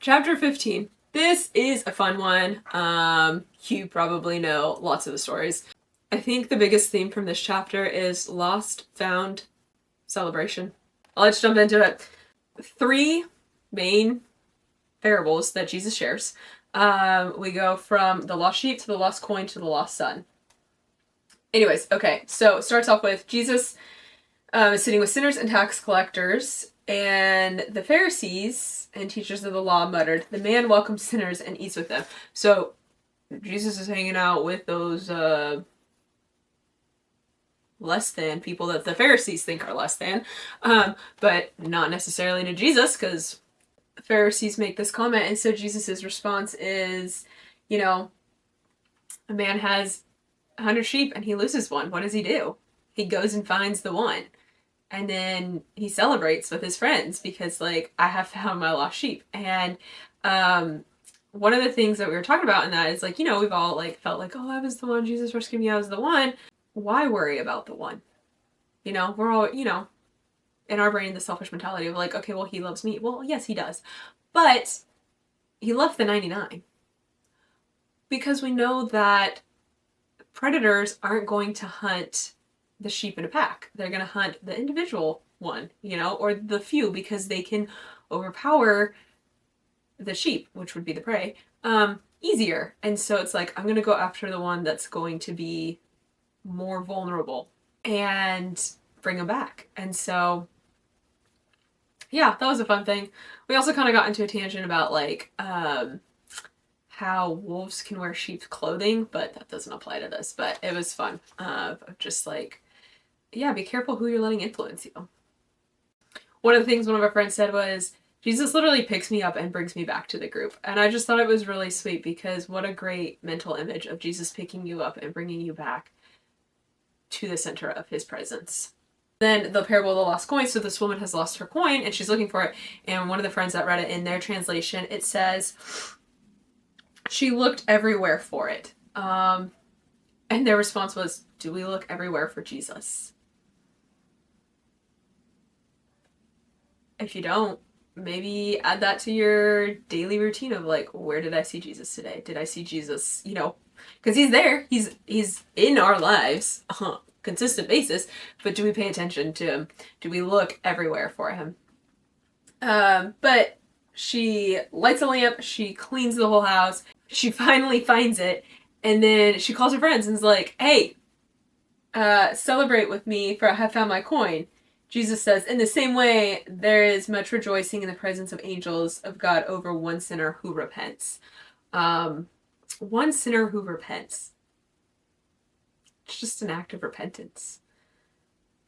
Chapter 15. This is a fun one. You probably know lots of the stories. I think the biggest theme from this chapter is lost, found, celebration. Let's jump into it. 3 main parables that Jesus shares. We go from the lost sheep to the lost coin to the lost son. Anyways, okay, so it starts off with Jesus is sitting with sinners and tax collectors, and the Pharisees and teachers of the law muttered, "The man welcomes sinners and eats with them." So Jesus is hanging out with those less than people that the Pharisees think are less than, but not necessarily to Jesus, because the Pharisees make this comment, and so Jesus's response is, a man has 100 sheep and he loses one. What does he do? He goes and finds the one. And then he celebrates with his friends because, I have found my lost sheep. And one of the things that we were talking about in that is, we've all, felt like, oh, I was the one, Jesus rescued me, I was the one. Why worry about the one? We're all, in our brain, the selfish mentality of, okay, well, he loves me. Well, yes, he does. But he left the 99. Because we know that predators aren't going to hunt the sheep in a pack. They're going to hunt the individual one, or the few, because they can overpower the sheep, which would be the prey, easier. And so it's I'm going to go after the one that's going to be more vulnerable and bring them back. And so, yeah, that was a fun thing. We also kind of got into a tangent about how wolves can wear sheep's clothing, but that doesn't apply to this. But it was fun. Just be careful who you're letting influence you. One of the things one of our friends said was, Jesus literally picks me up and brings me back to the group. And I just thought it was really sweet, because what a great mental image of Jesus picking you up and bringing you back to the center of his presence. Then the parable of the lost coin. So this woman has lost her coin and she's looking for it. And one of the friends that read it, in their translation, it says, she looked everywhere for it. And their response was, do we look everywhere for Jesus? If you don't, maybe add that to your daily routine of where did I see Jesus today? Did I see Jesus, because he's there. He's in our lives on a consistent basis, but do we pay attention to him? Do we look everywhere for him? But she lights a lamp, she cleans the whole house, she finally finds it, and then she calls her friends and is like, hey, celebrate with me, for I have found my coin. Jesus says, in the same way, there is much rejoicing in the presence of angels of God over one sinner who repents. One sinner who repents. It's just an act of repentance.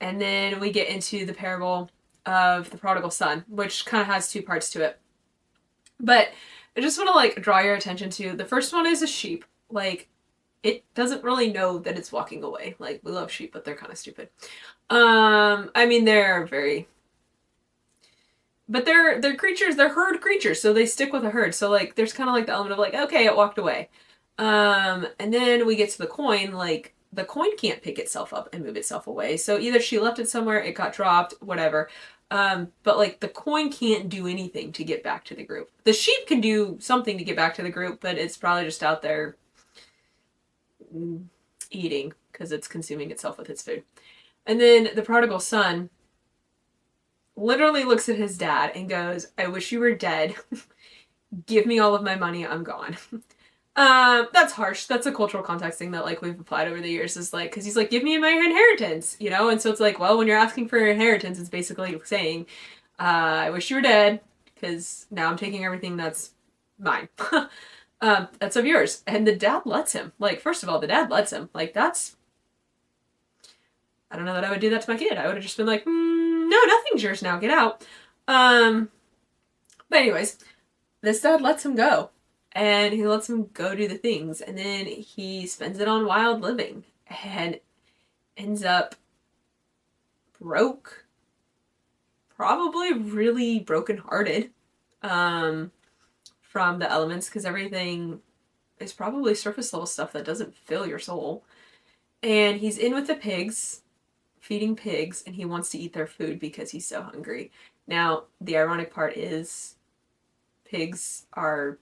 And then we get into the parable of the prodigal son, which kind of has 2 parts to it. But I just want to draw your attention to, the first one is a sheep. It doesn't really know that it's walking away. We love sheep, but they're kind of stupid. They're very... But they're creatures, they're herd creatures, so they stick with a herd. So, there's kind of the element of, okay, it walked away. And then we get to the coin, the coin can't pick itself up and move itself away. So either she left it somewhere, it got dropped, whatever. But the coin can't do anything to get back to the group. The sheep can do something to get back to the group, but it's probably just out there eating because it's consuming itself with its food. And then the prodigal son literally looks at his dad and goes, I wish you were dead. Give me all of my money, I'm gone. That's harsh. That's a cultural context thing that we've applied over the years, is because he's give me my inheritance, and so it's well, when you're asking for your inheritance, it's basically saying, I wish you were dead, because now I'm taking everything that's mine. That's of yours. And the dad lets him. First of all, the dad lets him. That's... I don't know that I would do that to my kid. I would have just been no, nothing's yours now. Get out. But anyways, this dad lets him go. And he lets him go do the things. And then he spends it on wild living. And ends up broke. Probably really brokenhearted. From the elements, because everything is probably surface level stuff that doesn't fill your soul. And he's in with the pigs, feeding pigs, and he wants to eat their food because he's so hungry. Now, the ironic part is pigs are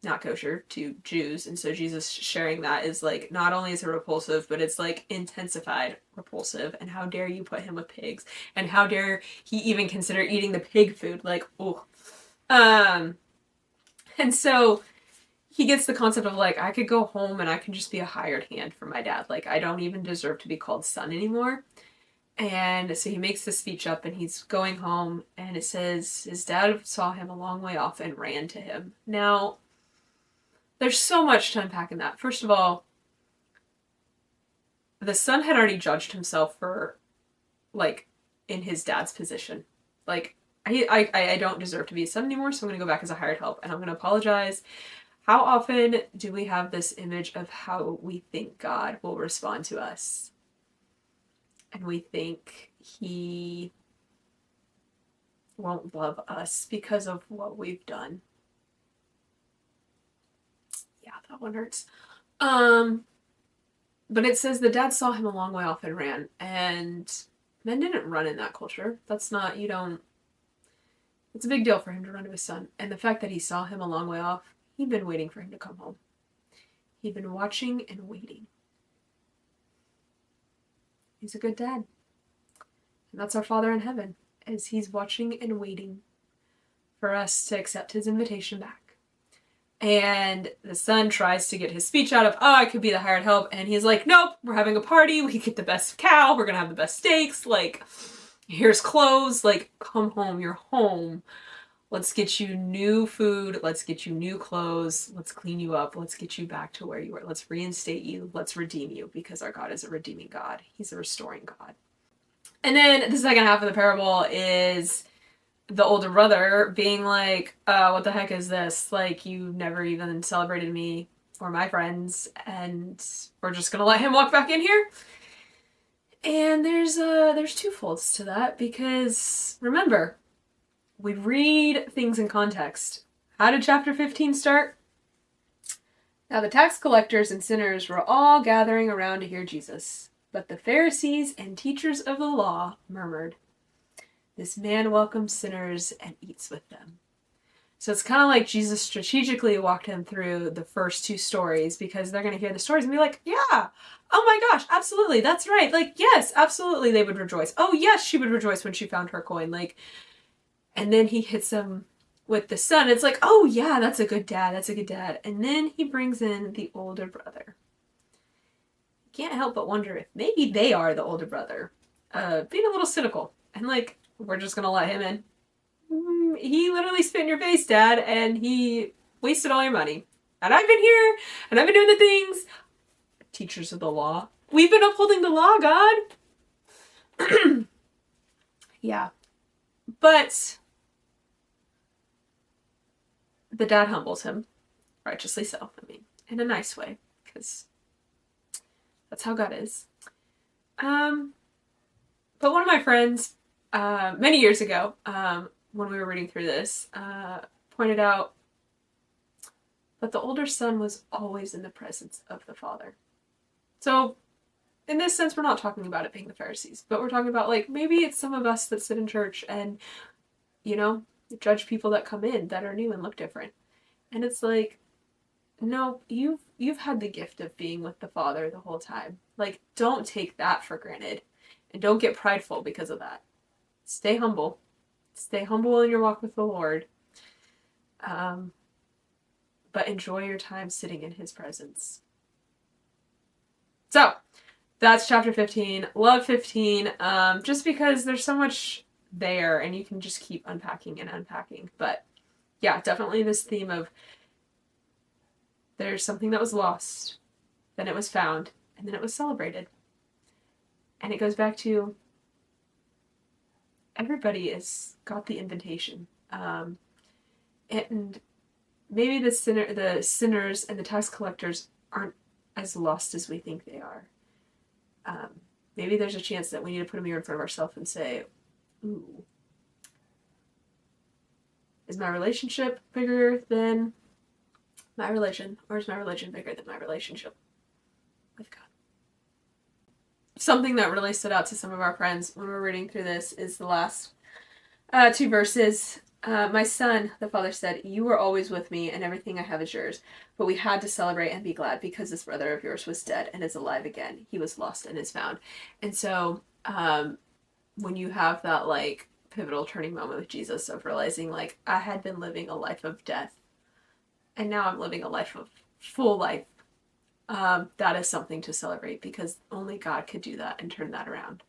not kosher to Jews, and so Jesus sharing that is like, not only is it repulsive, but it's like intensified repulsive, and how dare you put him with pigs, and how dare he even consider eating the pig food, like, oh. And so he gets the concept of like, I could go home and I can just be a hired hand for my dad, like I don't even deserve to be called son anymore. And so he makes the speech up and he's going home, and it says his dad saw him a long way off and ran to him. Now, there's so much to unpack in that. First of all, the son had already judged himself for, like, in his dad's position. Like, I don't deserve to be a son anymore, so I'm going to go back as a hired help, and I'm going to apologize. How often do we have this image of how we think God will respond to us? And we think he won't love us because of what we've done. Yeah, that one hurts. But it says the dad saw him a long way off and ran. And men didn't run in that culture. That's not, you don't... It's a big deal for him to run to his son. And the fact that he saw him a long way off, he'd been waiting for him to come home. He'd been watching and waiting. He's a good dad. And that's our Father in heaven, as he's watching and waiting for us to accept his invitation back. And the son tries to get his speech out of, oh, I could be the hired help. And he's like, nope, we're having a party. We get the best cow. We're going to have the best steaks. Like, here's clothes. Like, come home. You're home. Let's get you new food. Let's get you new clothes. Let's clean you up. Let's get you back to where you were. Let's reinstate you. Let's redeem you, because our God is a redeeming God. He's a restoring God. And then the second half of the parable is the older brother being like, what the heck is this? Like, you never even celebrated me or my friends, and we're just gonna let him walk back in here? And there's two folds to that, because remember, we read things in context. How did chapter 15 start? Now the tax collectors and sinners were all gathering around to hear Jesus. But the Pharisees and teachers of the law murmured, this man welcomes sinners and eats with them. So it's kind of like Jesus strategically walked them through the first two stories, because they're going to hear the stories and be like, yeah, oh my gosh, absolutely, that's right. Like, yes, absolutely, they would rejoice. Oh yes, she would rejoice when she found her coin. Like, and then he hits them with the son. It's like, oh yeah, that's a good dad. That's a good dad. And then he brings in the older brother. Can't help but wonder if maybe they are the older brother, being a little cynical, and like, we're just gonna let him in. He literally spit in your face, Dad, and he wasted all your money. And I've been here, and I've been doing the things. Teachers of the law. We've been upholding the law, God. Yeah. But the dad humbles him, righteously so, I mean, in a nice way, because that's how God is. But one of my friends, many years ago, when we were reading through this, pointed out that the older son was always in the presence of the father. So, in this sense, we're not talking about it being the Pharisees, but we're talking about, like, maybe it's some of us that sit in church and, you know, judge people that come in that are new and look different. And it's like, no, you've had the gift of being with the Father the whole time. Like, don't take that for granted. And don't get prideful because of that. Stay humble. Stay humble in your walk with the Lord. But enjoy your time sitting in his presence. So, that's chapter 15. Love 15. Just because there's so much there and you can just keep unpacking and unpacking. But yeah, definitely this theme of there's something that was lost, then it was found, and then it was celebrated. And it goes back to everybody has got the invitation. And maybe the sinners and the tax collectors aren't as lost as we think they are. Maybe there's a chance that we need to put a mirror in front of ourselves and say, ooh, is my relationship bigger than my religion, or is my religion bigger than my relationship with God? Something that really stood out to some of our friends when we were reading through this is the last two verses. My son, the father said, you were always with me, and everything I have is yours. But we had to celebrate and be glad because this brother of yours was dead and is alive again. He was lost and is found. And so, when you have that like pivotal turning moment with Jesus of realizing, like, I had been living a life of death, and now I'm living a life of full life, that is something to celebrate because only God could do that and turn that around.